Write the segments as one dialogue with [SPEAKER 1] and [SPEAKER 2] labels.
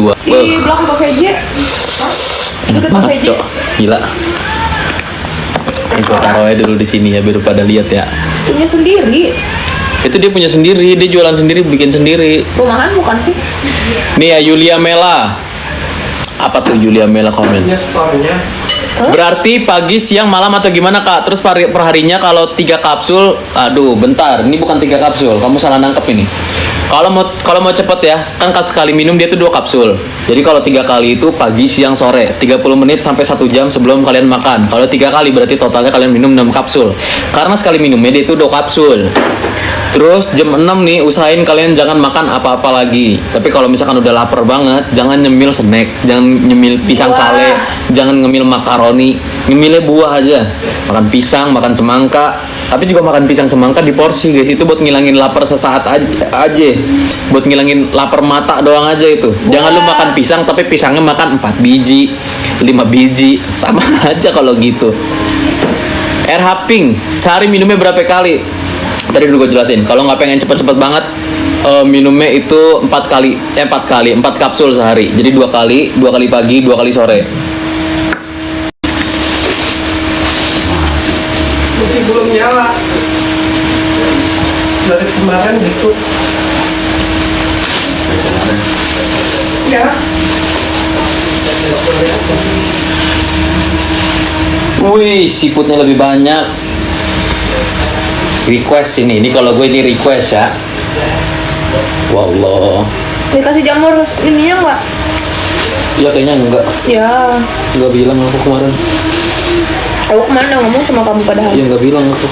[SPEAKER 1] Dua.
[SPEAKER 2] Di belakang Pak VJ. Dekat Pak VJ.
[SPEAKER 1] Cok, gila. Ini gua taruh aja dulu di sini ya biar pada lihat ya.
[SPEAKER 2] Punya sendiri.
[SPEAKER 1] Itu dia punya sendiri, dia jualan sendiri, bikin sendiri.
[SPEAKER 2] Rumahan bukan sih?
[SPEAKER 1] Nih ya Yulia Mela. Apa tuh Yulia Mela komen? Berarti pagi, siang, malam atau gimana kak? Terus per harinya kalau 3 kapsul, aduh bentar, ini bukan 3 kapsul, kamu salah nangkep ini. Kalau mau cepet ya, kan sekali minum dia tuh 2 kapsul. Jadi kalau 3 kali itu pagi, siang, sore, 30 menit sampai 1 jam sebelum kalian makan. Kalau 3 kali berarti totalnya kalian minum 6 kapsul. Karena sekali minumnya dia itu 2 kapsul. Terus jam 6 nih usahain kalian jangan makan apa-apa lagi. Tapi kalau misalkan udah lapar banget, jangan nyemil snack, jangan nyemil pisang sale, jangan ngemil makaroni, nyemilnya buah aja. Makan pisang, makan semangka. Tapi juga makan pisang semangka di porsi guys. Itu buat ngilangin lapar sesaat aja. Buat ngilangin lapar mata doang aja itu. Jangan lu makan pisang tapi pisangnya makan 4 biji, 5 biji. Sama aja kalau gitu. RH Pink, sehari minumnya berapa kali? Tadi dulu gue jelasin. Kalau nggak pengen cepet-cepet banget, minumnya itu 4 kapsul sehari. Jadi 2 kali pagi, 2 kali sore.
[SPEAKER 3] Masih belum nyala dari kemarin gitu ya.
[SPEAKER 1] Wih, siputnya lebih banyak. Request ini kalau gue ini request ya. Wallah.
[SPEAKER 2] Dikasih jamur ininya nggak?
[SPEAKER 1] Ya kayaknya enggak.
[SPEAKER 2] Ya.
[SPEAKER 1] Enggak bilang aku kemarin.
[SPEAKER 2] Aku kemarin udah ngomong sama kamu padahal.
[SPEAKER 1] Iya enggak bilang aku.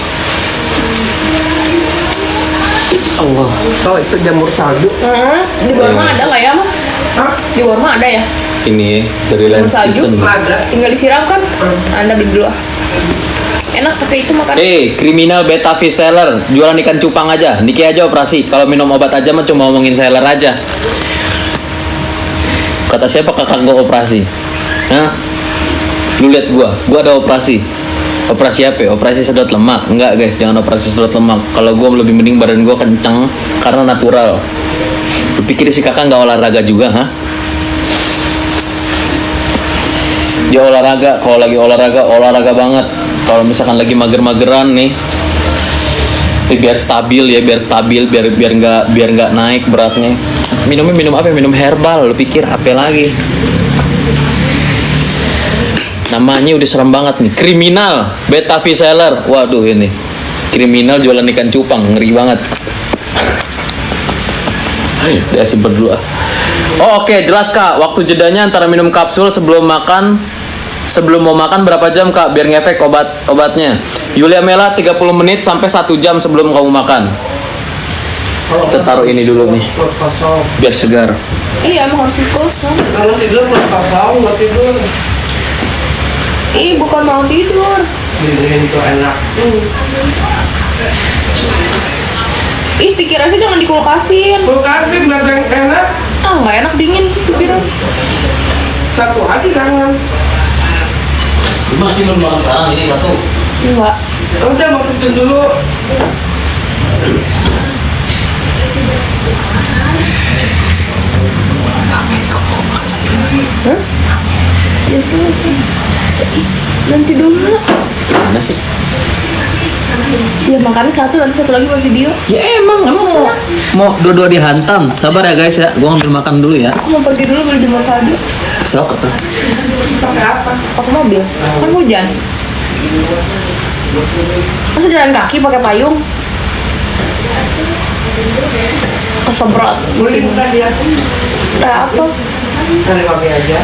[SPEAKER 1] Allah.
[SPEAKER 3] Oh itu jamur salju.
[SPEAKER 2] Di Warma ada nggak ya mah?
[SPEAKER 3] Hah?
[SPEAKER 2] Di Warma ada ya?
[SPEAKER 1] Ini dari Lens
[SPEAKER 2] Salju?
[SPEAKER 1] Kitchen.
[SPEAKER 3] Ada.
[SPEAKER 2] Tinggal disiram kan? Anda beli dulu. Enak pakai itu makan.
[SPEAKER 1] Kriminal beta fish seller, jualan ikan cupang aja. Niki aja operasi. Kalau minum obat aja mah cuma ngomongin seller aja. Kata siapa kakak gua operasi? Hah? Lu lihat gua ada operasi. Operasi apa? Operasi sedot lemak. Enggak guys, jangan operasi sedot lemak. Kalau gua lebih mending badan gua kencang karena natural. Lu pikir si kakak nggak olahraga juga, hah? Dia olahraga, kalau lagi olahraga banget. Kalau misalkan lagi mager-mageran nih, biar stabil, biar nggak naik beratnya. Minum apa? Minum herbal. Lu pikir apa lagi? Namanya udah serem banget nih. Kriminal beta fish seller. Waduh ini. Kriminal jualan ikan cupang, ngeri banget. Dia sih berdua. Oh, oke, jelas kak. Waktu jedanya antara minum kapsul sebelum mau makan berapa jam kak biar ngefek obatnya? Yulia Mela 30 menit sampai 1 jam sebelum kamu makan. Kita taruh ini dulu nih biar segar.
[SPEAKER 2] Iya, emang harus dikosong.
[SPEAKER 3] Kalau tidur belum kosong, nggak tidur.
[SPEAKER 2] Ih, bukan mau tidur.
[SPEAKER 3] Dingin tuh enak.
[SPEAKER 2] Ih, stiker aja jangan dikulkasin.
[SPEAKER 3] Kulkas sih biar yang enak.
[SPEAKER 2] Ah, nggak enak dingin tuh stiker.
[SPEAKER 3] Satu aja jangan.
[SPEAKER 1] Masih belum makan ini satu.
[SPEAKER 2] Enggak.
[SPEAKER 3] Udah masukin dulu.
[SPEAKER 2] Hah? Ya sih. Nanti dulu.
[SPEAKER 1] Mana sih?
[SPEAKER 2] Ya makannya satu, nanti satu lagi buat video.
[SPEAKER 1] Ya emang mau dua-dua dihantam. Sabar ya guys ya. Gua ngambil makan dulu ya.
[SPEAKER 2] Aku mau pergi dulu beli jamur salju.
[SPEAKER 1] Sok tuh.
[SPEAKER 3] Pakai apa?
[SPEAKER 2] Pakai mobil. Kan hujan. Masa jalan kaki pakai payung? Kesemprot.
[SPEAKER 3] Beli udah dia.
[SPEAKER 2] Udah apa?
[SPEAKER 3] Kali pakai aja.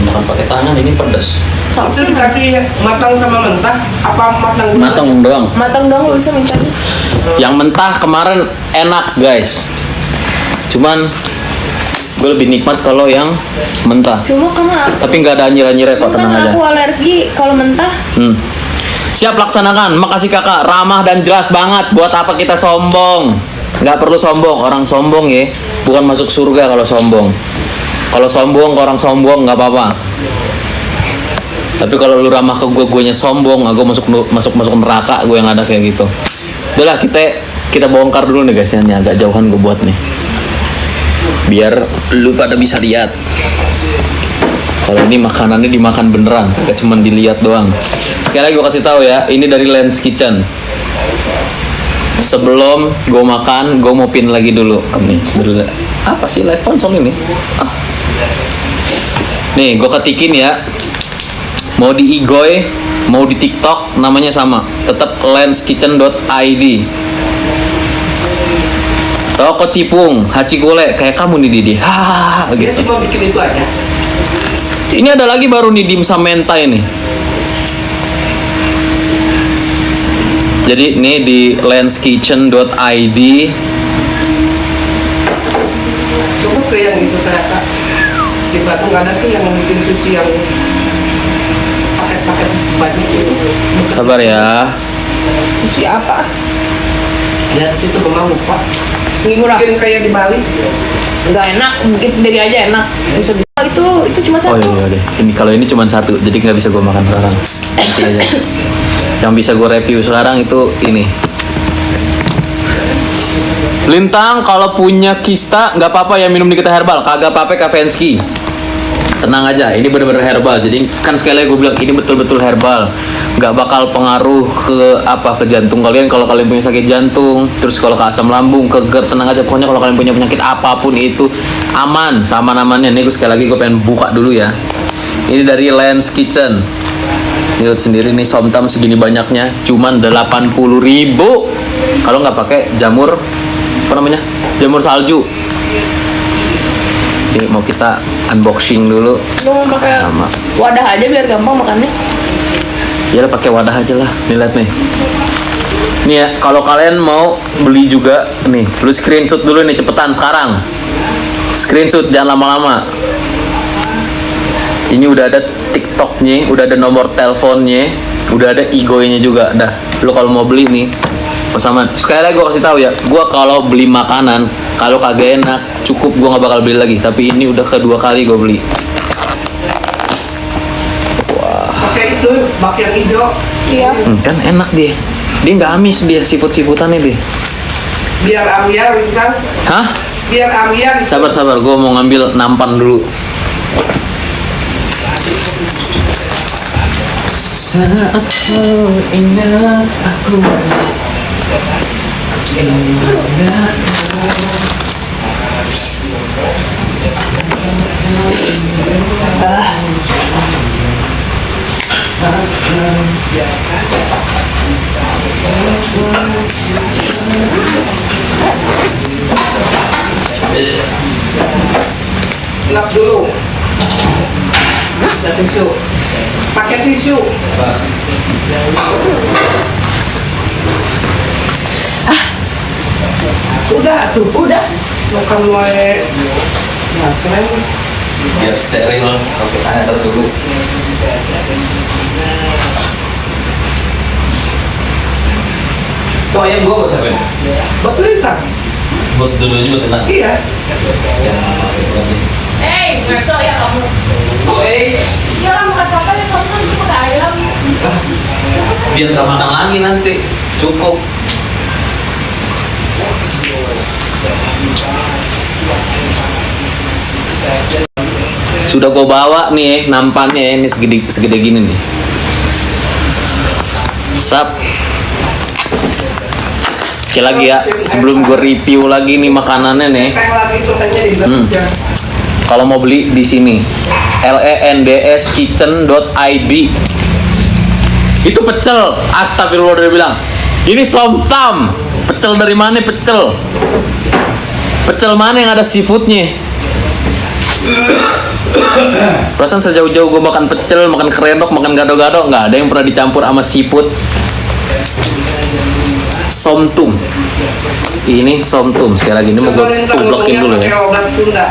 [SPEAKER 1] Makan pakai tangan ini pedas.
[SPEAKER 3] Itu dikasih matang sama mentah. Apa matang dulu?
[SPEAKER 1] Matang doang.
[SPEAKER 2] Matang dong lu bisa mintanya.
[SPEAKER 1] Yang mentah kemarin enak guys. Cuman gue lebih nikmat kalau yang mentah.
[SPEAKER 2] Cuma karena
[SPEAKER 1] Tapi nggak ada nyira-nyira kok, tenang aja.
[SPEAKER 2] aku alergi kalau mentah.
[SPEAKER 1] Siap laksanakan. Makasih kakak, ramah dan jelas banget. Buat apa kita sombong? Nggak perlu sombong. Orang sombong ya, bukan masuk surga kalau sombong. Kalau sombong ke orang sombong nggak apa-apa. Tapi kalau lu ramah ke gue, guenya sombong, aku masuk neraka gue yang ada kayak gitu. Udah kita bongkar dulu nih guys, ini agak jauhan gue buat nih. Biar lu pada bisa lihat. Kalau ini makanannya dimakan beneran, gak cuma dilihat doang. Sekali lagi gue kasih tahu ya, ini dari Lens Kitchen. Sebelum gue makan, gue mau pin lagi dulu. Nih, sebenarnya apa sih live konsol ini? Nih, gue ketikin ya. Mau di Igoy, mau di TikTok, namanya sama. Tetap lenskitchen.id. Toko Cipung, Hachikule, kayak kamu nih Didi.
[SPEAKER 3] Dia
[SPEAKER 1] Gitu.
[SPEAKER 3] cuma bikin itu aja.
[SPEAKER 1] Ini ada lagi baru nih dimsum mentai nih. Jadi nih di lenskitchen.id.
[SPEAKER 3] Coba ke yang itu kayak Kak. Di Bandung ada tuh yang bikin sushi yang paket-paket banyak itu.
[SPEAKER 1] Sabar ya.
[SPEAKER 2] Sushi apa?
[SPEAKER 3] Ya situ memang lupa.
[SPEAKER 2] Ini murah.
[SPEAKER 3] Bikin kayak di Bali.
[SPEAKER 2] Nggak enak, bikin sendiri aja enak. Bisa bisa. Itu cuma
[SPEAKER 1] Oh
[SPEAKER 2] satu.
[SPEAKER 1] iya deh. Ini kalau ini cuma satu, jadi nggak bisa gue makan sekarang. Nanti aja. Yang bisa gue review sekarang itu ini. Lintang kalau punya kista nggak apa-apa ya minum dikit herbal, kagak apa-apa Kavensky. Tenang aja, ini bener-bener herbal. Jadi kan sekali lagi gue bilang ini betul-betul herbal, nggak bakal pengaruh ke jantung kalian. Kalau kalian punya sakit jantung, terus kalau ke asam lambung, ke GERD, tenang aja. Pokoknya kalau kalian punya penyakit apapun itu aman sama namanya. Nih gue sekali lagi gue pengen buka dulu ya. Ini dari Lens Kitchen. Lihat sendiri nih somtam segini banyaknya, cuman 80.000. Kalau nggak pakai jamur apa namanya? Jamur salju. Ini mau kita unboxing dulu.
[SPEAKER 2] Lu mau pakai
[SPEAKER 1] Sama.
[SPEAKER 2] wadah aja biar gampang makannya.
[SPEAKER 1] Ya udah pakai wadah aja lah. Nih lihat nih. Nih ya, kalau kalian mau beli juga nih, lu screenshot dulu nih cepetan sekarang. Screenshot jangan lama-lama. Ini udah ada TikToknya, udah ada nomor teleponnya, udah ada Igoy-nya juga. Dah, lu kalau mau beli nih, pesanan. Sekali lagi gue kasih tahu ya, gue kalau beli makanan, kalau kagak enak, cukup gue nggak bakal beli lagi. Tapi ini udah kedua kali gue beli.
[SPEAKER 3] Pakai itu, bak yang hijau.
[SPEAKER 2] Iya.
[SPEAKER 1] Kan enak dia. Dia nggak amis dia, siput-siputannya dia.
[SPEAKER 3] Biar ambiar Lintang.
[SPEAKER 1] Hah?
[SPEAKER 3] Biar ambiar.
[SPEAKER 1] Sabar, gue mau ngambil nampan dulu. Saat kau ingat aku, ingat
[SPEAKER 3] Lap dulu. Ada tisu. Pakai tisu. Udah tuh.
[SPEAKER 2] Udah.
[SPEAKER 3] Makan mulai. Masuk.
[SPEAKER 1] biar steril. Oke, air dulu. Oh ayam gue buat siapa?
[SPEAKER 3] Betul Lintang.
[SPEAKER 1] Buat dulunya buat enak.
[SPEAKER 3] Iya.
[SPEAKER 2] Hey, ngaco ya kamu. Jangan makan sampai ya sama kan pakai ayam.
[SPEAKER 1] Biar gak makan lagi nanti. Cukup. Sudah gue bawa nih nampannya ya, ini segede gini nih. Sap. Sekali lagi ya, sebelum gue review lagi nih makanannya nih.
[SPEAKER 3] Teh lagi tuh tehnya di
[SPEAKER 1] Hmm.
[SPEAKER 3] belakang.
[SPEAKER 1] Kalau mau beli di sini, lenskitchen.id. Itu pecel, astagfirullah dia bilang. Ini somtam. Pecel dari mana pecel? Pecel mana yang ada seafoodnya? Perasaan sejauh-jauh gue makan pecel, makan keredok, makan gado-gado, nggak ada yang pernah dicampur sama seafood. Somtum. Ini somtum. Sekali lagi ini mau gue tublokin dulu ya.
[SPEAKER 3] Pakai obat Sunda.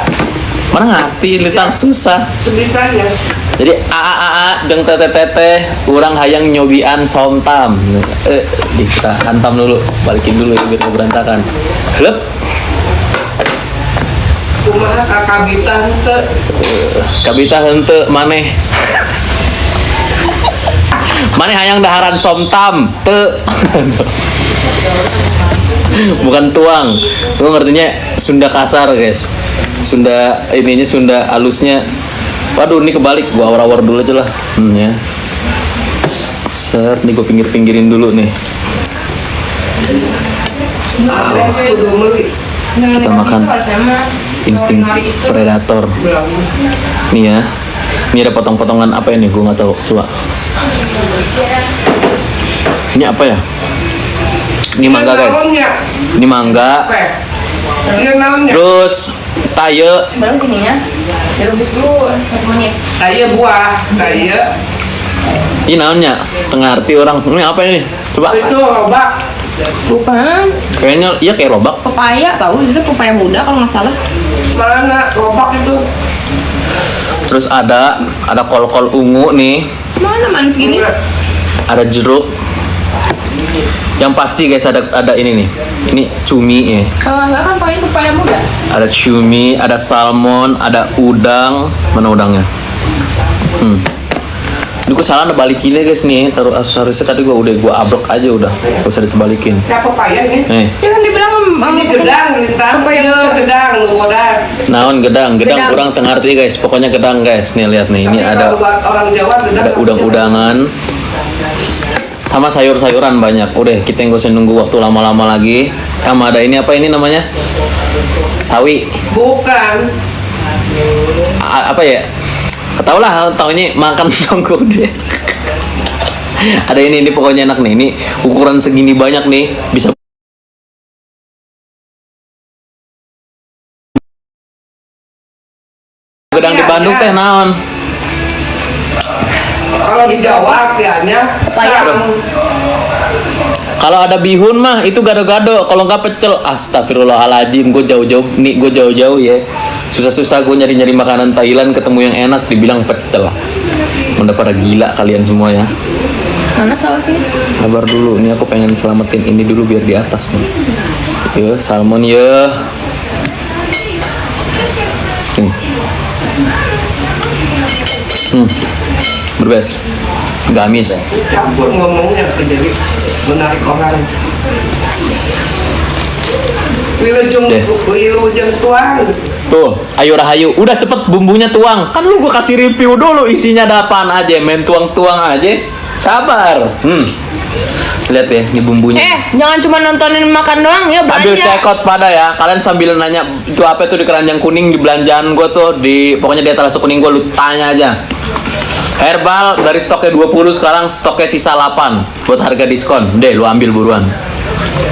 [SPEAKER 1] Mana ngerti, Lintang susah.
[SPEAKER 3] Sebisanya.
[SPEAKER 1] Jadi jeng tete kurang hayang nyobian somtam. Kita hantam dulu, balikin dulu ya biar nggak berantakan. Lep.
[SPEAKER 3] Kumaha kakabita henteu.
[SPEAKER 1] Kabita hente maneh. Maneh hayang daharan somtam. Teu. Bukan tuang. Tuang artinya Sunda kasar, guys. Sunda ininya Sunda halusnya. Waduh, ini kebalik. Gua awar-awar dulu aja lah. Ya. Set, nih gue pinggir-pinggirin dulu nih.
[SPEAKER 3] Kudu meuli.
[SPEAKER 1] Kita makan insting predator. Nih ya. Ini ada potong-potongan apa ini? Gue nggak tahu. Coba. Ini apa ya? Ini mangga, guys. Ini mangga.
[SPEAKER 3] Iya naonnya.
[SPEAKER 1] Terus tayo.
[SPEAKER 2] Baru gini ya. Direbus dulu 1 menit.
[SPEAKER 3] Kayak buah, kayak
[SPEAKER 1] Ini naonnya? Tengah arti orang. Ini apa ini? Coba.
[SPEAKER 3] itu robak.
[SPEAKER 2] Bukan.
[SPEAKER 1] Kayaknya iya kayak robak.
[SPEAKER 2] Pepaya tahu itu pepaya muda kalau nggak salah.
[SPEAKER 3] Mana robak itu?
[SPEAKER 1] Terus ada kol-kol ungu nih.
[SPEAKER 2] Mana manis gini?
[SPEAKER 1] Ada jeruk. Yang pasti guys ada ini nih. Ini cumi ya.
[SPEAKER 2] Kalau nggak kan pokoknya pepaya muda.
[SPEAKER 1] Ada cumi, ada salmon, ada udang. Mana udangnya? Ini gue salah balikinnya guys nih. Taruh harusnya tadi gua abrek aja udah. Gak usah ditebalikin.
[SPEAKER 3] Siapa payah ini?
[SPEAKER 1] Nih.
[SPEAKER 2] Ya kan dibilang
[SPEAKER 3] Ini gedang, lintang, gedang, lu bodas.
[SPEAKER 1] Naon gedang
[SPEAKER 2] Gedang.
[SPEAKER 1] kurang tengah arti guys. Pokoknya gedang guys. Nih lihat nih. Ini
[SPEAKER 3] Tapi
[SPEAKER 1] ada
[SPEAKER 3] kalau buat orang Jawa gedang.
[SPEAKER 1] ada udang-udangan. Sama sayur-sayuran banyak. Udah kita nggak usah nunggu waktu lama-lama lagi. Sama ada ini apa ini namanya? Sawi.
[SPEAKER 3] Bukan.
[SPEAKER 1] Apa ya? Ketahu lah, tahu ini makan tongkol deh. Ada ini pokoknya enak nih. Ini ukuran segini banyak nih, bisa gedang di Bandung teh naon.
[SPEAKER 3] Kalau di Jawa artiannya
[SPEAKER 2] Payah.
[SPEAKER 1] Kalau ada bihun mah itu gado-gado, kalau nggak pecel. Astagfirullahaladzim, gue jauh-jauh ya. Susah-susah gue nyari-nyari makanan Thailand, ketemu yang enak dibilang pecel. Udah pada gila kalian semua ya.
[SPEAKER 2] Mana sausnya?
[SPEAKER 1] Sabar dulu, ini aku pengen selamatin ini dulu biar di atas nih. Yo, salmon ya. Berbes. Gamis.
[SPEAKER 3] campur ngomongnya jadi menarik orang. Wilujeng tuang.
[SPEAKER 1] Tuh, ayo rahayu. Udah cepet bumbunya tuang. Kan lu gua kasih review dulu isinya ada apaan aja. Main tuang-tuang aja. Sabar. Lihat ya, ini bumbunya.
[SPEAKER 2] Jangan cuma nontonin makan doang ya,
[SPEAKER 1] Sambil
[SPEAKER 2] belanja.
[SPEAKER 1] cekot pada ya. Kalian sambil nanya itu apa tuh di keranjang kuning di belanjaan gua tuh di pokoknya di etalase kuning gua lu tanya aja. Herbal dari stoknya 20 sekarang stoknya sisa 8 buat harga diskon. Deh lu ambil buruan.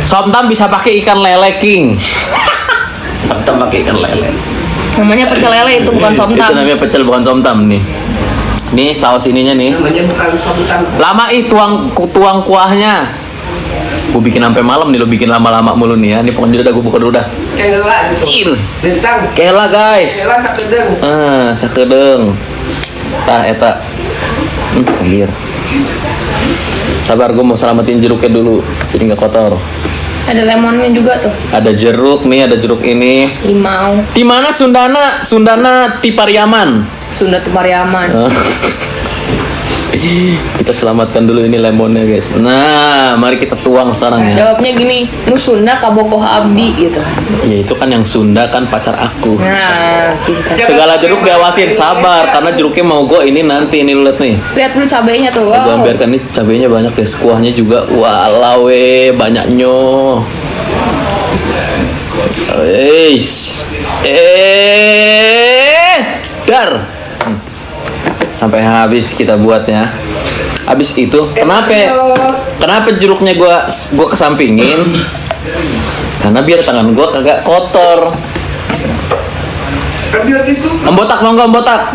[SPEAKER 1] Somtam bisa pakai ikan lele king. Somtam pakai ikan lele.
[SPEAKER 2] Namanya pecel lele itu bukan
[SPEAKER 1] Itu
[SPEAKER 2] somtam.
[SPEAKER 1] namanya pecel bukan somtam nih. Nih saus ininya nih.
[SPEAKER 3] Namanya bukan sobutan.
[SPEAKER 1] Lama tuang kuahnya. Gue bikin sampai malam nih, lo bikin lama-lama mulu nih ya. Ini pokoknya udah gue buka dulu dah.
[SPEAKER 3] Kela gitu.
[SPEAKER 1] Cil.
[SPEAKER 3] Lintang.
[SPEAKER 1] Kela guys.
[SPEAKER 3] Kela sakedeng.
[SPEAKER 1] Sakedeng. Tah eta. Anjir. Sabar, gue mau selamatin jeruknya dulu jadi nggak kotor.
[SPEAKER 2] Ada lemonnya juga tuh.
[SPEAKER 1] Ada jeruk nih, ada jeruk ini.
[SPEAKER 2] Limau.
[SPEAKER 1] Di mana Sundana? Sundana ti Pariaman.
[SPEAKER 2] Sunda tuh Pariaman.
[SPEAKER 1] Kita selamatkan dulu ini lemonnya guys. Nah, mari kita tuang sekarang ya.
[SPEAKER 2] Jawabnya gini, nu Sunda kabogoh abdi gitu.
[SPEAKER 1] Ya itu kan yang Sunda kan pacar aku.
[SPEAKER 2] Nah, kita.
[SPEAKER 1] Segala jeruk diawasin, sabar karena jeruknya mau gue ini nanti ini lu lihat nih.
[SPEAKER 2] Lihat dulu cabenya tuh.
[SPEAKER 1] Gue
[SPEAKER 2] Wow.
[SPEAKER 1] biarkan nih cabenya banyak guys, kuahnya juga walau banyaknya. Dar. Sampai habis kita buatnya. Habis itu kenapa jeruknya gua kesampingin? Karena biar tangan gua kagak kotor.
[SPEAKER 3] Ambil tisu.
[SPEAKER 1] Embotak mau nggak embotak?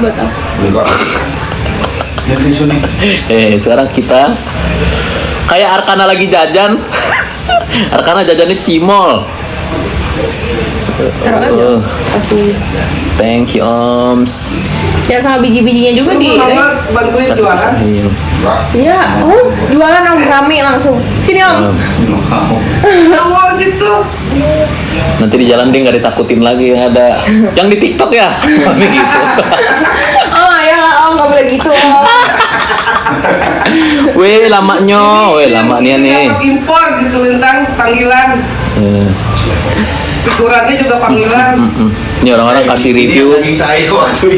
[SPEAKER 1] Sekarang kita kayak Arkana lagi jajan. Arkana jajannya cimol.
[SPEAKER 2] Taruh aja. Kasih.
[SPEAKER 1] Thank you Oms.
[SPEAKER 2] Jangan sama biji-bijinya juga di.
[SPEAKER 3] Mama bantuin jualan.
[SPEAKER 2] Iya. Oh, jualan om rame langsung. Sini om.
[SPEAKER 3] Kamu situ.
[SPEAKER 1] Nanti di jalan dia nggak ditakutin lagi ada yang di TikTok ya. Gitu.
[SPEAKER 2] Oh ya om nggak boleh gitu om.
[SPEAKER 1] Weh lamanya, weh lama nih nih.
[SPEAKER 3] Impor gitu Lintang panggilan. Figurannya juga panggilan.
[SPEAKER 1] Ini orang-orang kasih review.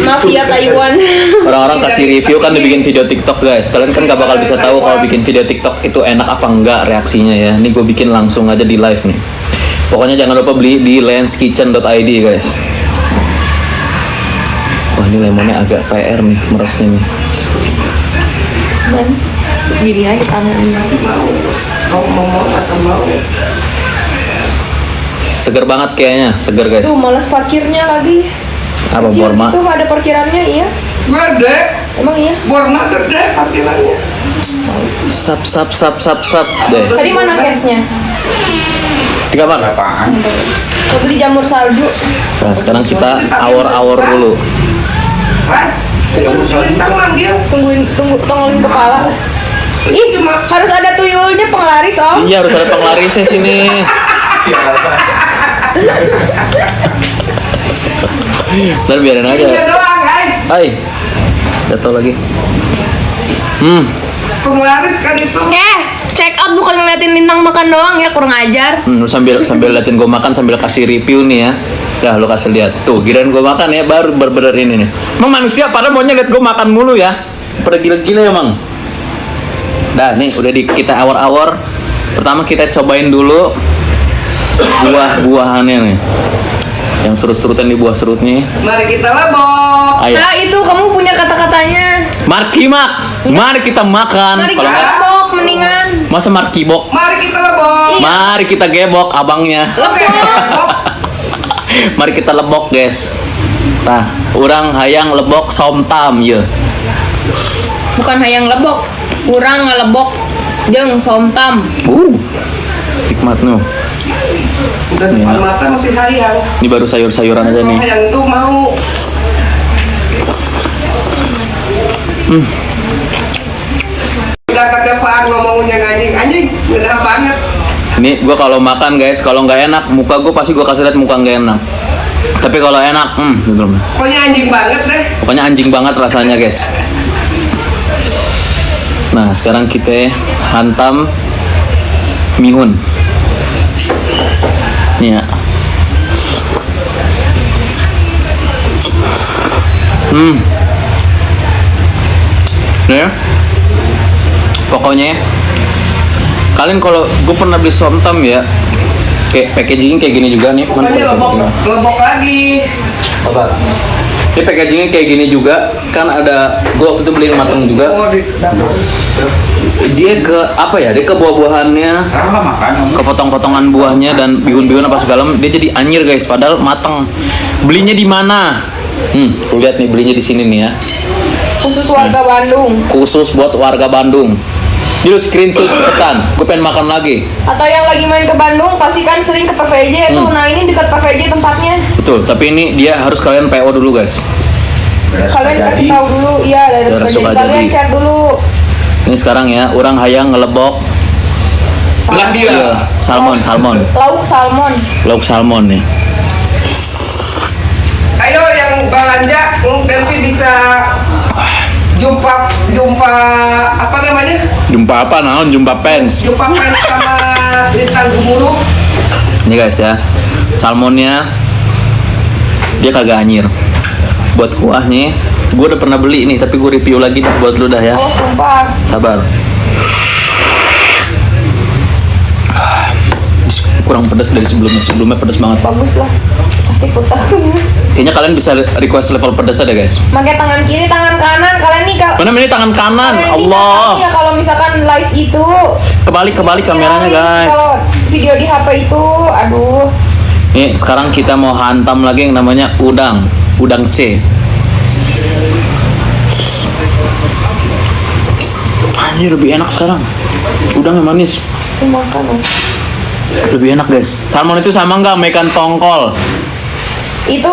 [SPEAKER 2] Mafia Taiwan.
[SPEAKER 1] Orang-orang kasih review kan dibikin video TikTok guys. Kalian kan gak bakal bisa tahu kalau bikin video TikTok itu enak apa enggak reaksinya ya. Ini gue bikin langsung aja di live nih. Pokoknya jangan lupa beli di lenskitchen.id guys. Wah ini lemonnya agak PR nih, meresnya nih.
[SPEAKER 2] Man, gini aja tangan.
[SPEAKER 3] Kau mau atau mau?
[SPEAKER 1] Seger banget kayaknya, seger guys.
[SPEAKER 2] Tuh malas parkirnya lagi.
[SPEAKER 1] Apa
[SPEAKER 2] Kecil
[SPEAKER 1] Borma?
[SPEAKER 2] itu nggak ada parkirannya, iya.
[SPEAKER 3] Gede.
[SPEAKER 2] Emang iya?
[SPEAKER 3] Borma gede parkirannya.
[SPEAKER 1] Sap deh.
[SPEAKER 2] Tadi mana cashnya?
[SPEAKER 1] Di kamar.
[SPEAKER 2] Mau beli jamur salju.
[SPEAKER 1] Nah sekarang kita awor-awor dulu.
[SPEAKER 3] Hah? Bintang manggil.
[SPEAKER 2] Tunggu, tongolin kepala. Ih, harus ada tuyulnya penglaris, Om.
[SPEAKER 1] Iya harus ada penglarisnya sini. Ntar biarin aja.
[SPEAKER 3] Iya doang, guys.
[SPEAKER 1] Hai. Jatuh lagi.
[SPEAKER 3] Penglaris kan itu.
[SPEAKER 2] Check out bukan ngeliatin Lintang makan doang ya, kurang ajar.
[SPEAKER 1] Sambil liatin gue makan sambil kasih review nih ya. Dah lo kasih lihat. Tuh, giliran gue makan ya baru bener-bener ini nih. Emang manusia pada maunya lihat gue makan mulu ya. Pada gila-gila emang. Dah nih udah kita awor-awor. Pertama kita cobain dulu buah-buahannya nih. Yang serut-serutan di buah serutnya.
[SPEAKER 3] Mari kita lebok.
[SPEAKER 1] Ayo.
[SPEAKER 2] Nah itu kamu punya kata-katanya.
[SPEAKER 1] Markimak. Mari kita makan.
[SPEAKER 2] Mari
[SPEAKER 1] Kalau
[SPEAKER 2] kita
[SPEAKER 1] nggak,
[SPEAKER 2] lebok mendingan.
[SPEAKER 1] masa markibok?
[SPEAKER 3] Mari kita lebok.
[SPEAKER 2] Iya.
[SPEAKER 1] Mari kita gebok abangnya.
[SPEAKER 3] Oke. Lebok.
[SPEAKER 1] Mari kita lebok guys. Nah, orang hayang lebok somtam ya.
[SPEAKER 2] Bukan hayang lebok, kurang ngelebok jeung somtam.
[SPEAKER 1] Nikmat nuh.
[SPEAKER 3] Udah depan
[SPEAKER 1] Iya.
[SPEAKER 3] mata masih hayang.
[SPEAKER 1] Ini baru sayur-sayuran aja nih.
[SPEAKER 3] Hayang itu mau. Udah kata Pak ngomongnya anjing, bener banget.
[SPEAKER 1] Ini gua kalau makan guys, kalau nggak enak muka gua pasti gua kasih lihat muka nggak enak. Tapi kalau enak, gitu loh.
[SPEAKER 3] Pokoknya anjing banget deh.
[SPEAKER 1] Pokoknya anjing banget rasanya guys. Nah sekarang kita hantam mihun. Nih ya. Nih ya. Pokoknya kalian kalau gue pernah beli somtam ya, kayak packaging kayak gini juga nih.
[SPEAKER 3] Pokoknya lebok lagi.
[SPEAKER 1] Sabar. Ini packagingnya kayak gini juga, kan ada gue waktu itu beli yang matang juga.
[SPEAKER 3] Oh,
[SPEAKER 1] Dia ke apa ya? Dia ke buah-buahannya, ke potong-potongan buahnya dan bihun-bihun apa segala, dia jadi anyir guys. Padahal matang. Belinya di mana? Lu lihat nih belinya di sini nih ya.
[SPEAKER 2] Khusus warga Bandung.
[SPEAKER 1] Khusus buat warga Bandung. Jadi lu screenshot cepetan. Gue pengen makan lagi.
[SPEAKER 2] Atau yang lagi main ke Bandung pasti kan sering ke PVJ tuh. Nah ini dekat PVJ tempatnya.
[SPEAKER 1] Betul. Tapi ini dia harus kalian PO dulu guys.
[SPEAKER 2] Kalian kasih tahu dulu, iya dari
[SPEAKER 1] Daerah
[SPEAKER 2] PVJ.
[SPEAKER 1] Sukajadi.
[SPEAKER 2] Kalian chat dulu.
[SPEAKER 1] Ini sekarang ya, orang hayang ngelebok.
[SPEAKER 4] Belah dia.
[SPEAKER 1] Iya, salmon.
[SPEAKER 2] Lauk salmon.
[SPEAKER 1] Lauk salmon nih.
[SPEAKER 3] Ayo yang belanja nanti bisa jumpa apa namanya?
[SPEAKER 1] Jumpa apa naon? Jumpa pens.
[SPEAKER 3] Jumpa fans sama Lintang Gemuruh.
[SPEAKER 1] Ini guys ya, salmonnya dia kagak anyir. Buat kuahnya, gue udah pernah beli ini, tapi gue review lagi dah buat lu dah ya.
[SPEAKER 2] Oh sumpah.
[SPEAKER 1] Sabar. Kurang pedas dari sebelumnya pedas banget.
[SPEAKER 2] Bagus lah. Sakit perut.
[SPEAKER 1] Kayaknya kalian bisa request level pedas ada guys.
[SPEAKER 2] Pakai tangan kiri, tangan kanan. Kalian nih kalau
[SPEAKER 1] Mana ini tangan kanan, Allah.
[SPEAKER 2] Ya kalau misalkan live itu
[SPEAKER 1] Kebalik kameranya guys.
[SPEAKER 2] Kalau video di HP itu, aduh.
[SPEAKER 1] Nih sekarang kita mau hantam lagi yang namanya udang C. Anjir lebih enak sekarang. Udang yang manis.
[SPEAKER 2] Makan.
[SPEAKER 1] Lebih enak guys. Salmon itu sama nggak sama ikan tongkol?
[SPEAKER 2] Itu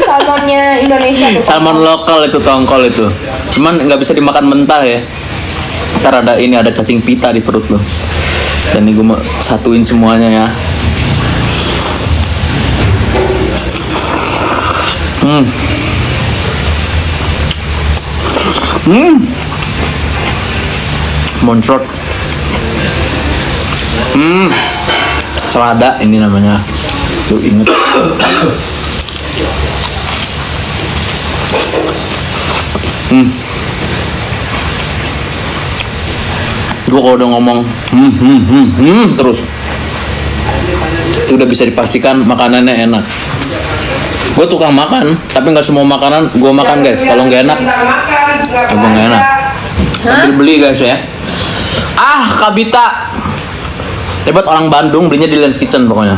[SPEAKER 2] salmonnya Indonesia tuh.
[SPEAKER 1] Salmon lokal itu tongkol itu. Cuman nggak bisa dimakan mentah ya. Ntar ada cacing pita di perut lo. Dan ini gue mau satuin semuanya ya. Moncrot. Selada ini namanya. Tuh inget. Gue kalau udah ngomong terus itu udah bisa dipastikan makanannya enak. Gue tukang makan, tapi nggak semua makanan gue makan guys. Kalau nggak enak, emang nggak enak. Sambil beli guys ya. Kabita. Hebat orang Bandung, belinya di Lens Kitchen pokoknya.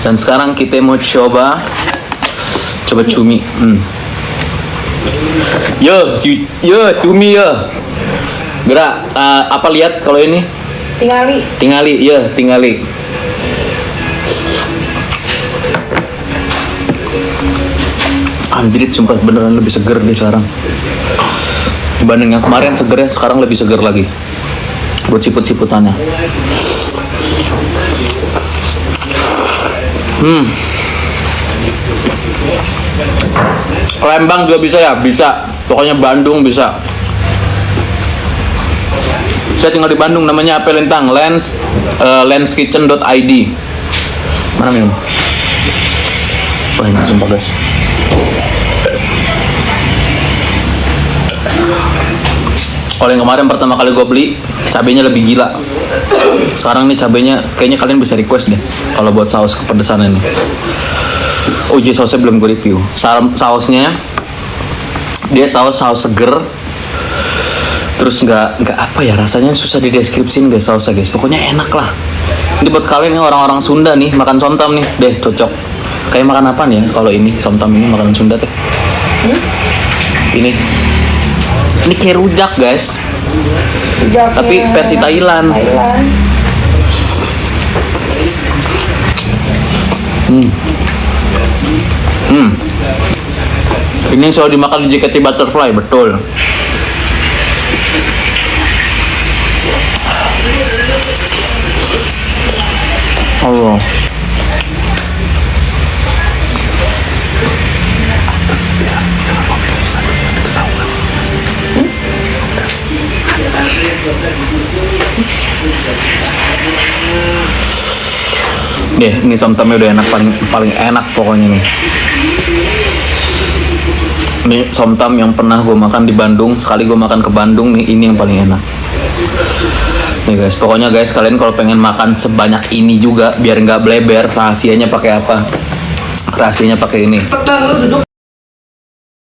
[SPEAKER 1] Dan sekarang kita mau coba cumi. Yo, cumi yo. Gerak, apa lihat kalau ini? Tingali. Anjir, sumpah beneran lebih seger deh sekarang. Dibanding yang kemarin segernya, sekarang lebih seger lagi. Buat siput-siputannya. Lembang juga bisa ya? Bisa. Pokoknya Bandung bisa. Saya tinggal di Bandung, namanya apa Lintang? lenskitchen.id. Mana minum? Wah ini sumpah guys. Kalau yang kemarin pertama kali gue beli, cabenya lebih gila. Sekarang nih cabenya kayaknya kalian bisa request deh kalau buat saus kepedesan ini. Oh iya, sausnya belum gue review. Sausnya dia saus seger. Terus nggak apa ya, rasanya susah dideskripsiin guys sausnya guys. Pokoknya enak lah. Ini buat kalian nih orang-orang Sunda nih makan somtam nih, deh cocok. Kayak makan apa nih ya kalau ini somtam ini makanan Sunda teh? Ini kayak rujak guys. Tapi versi Thailand. Ini selalu dimakan di JKT Butterfly, betul. Allah. Deh, ini somtamnya udah enak, paling enak pokoknya nih. Ini somtam yang pernah gue makan di Bandung. Sekali gue makan ke Bandung nih, ini yang paling enak. Nih guys, pokoknya guys kalian kalau pengen makan sebanyak ini juga biar nggak bleber, rahasianya pakai apa? Rahasianya pakai ini.
[SPEAKER 3] Cepetan lu duduk.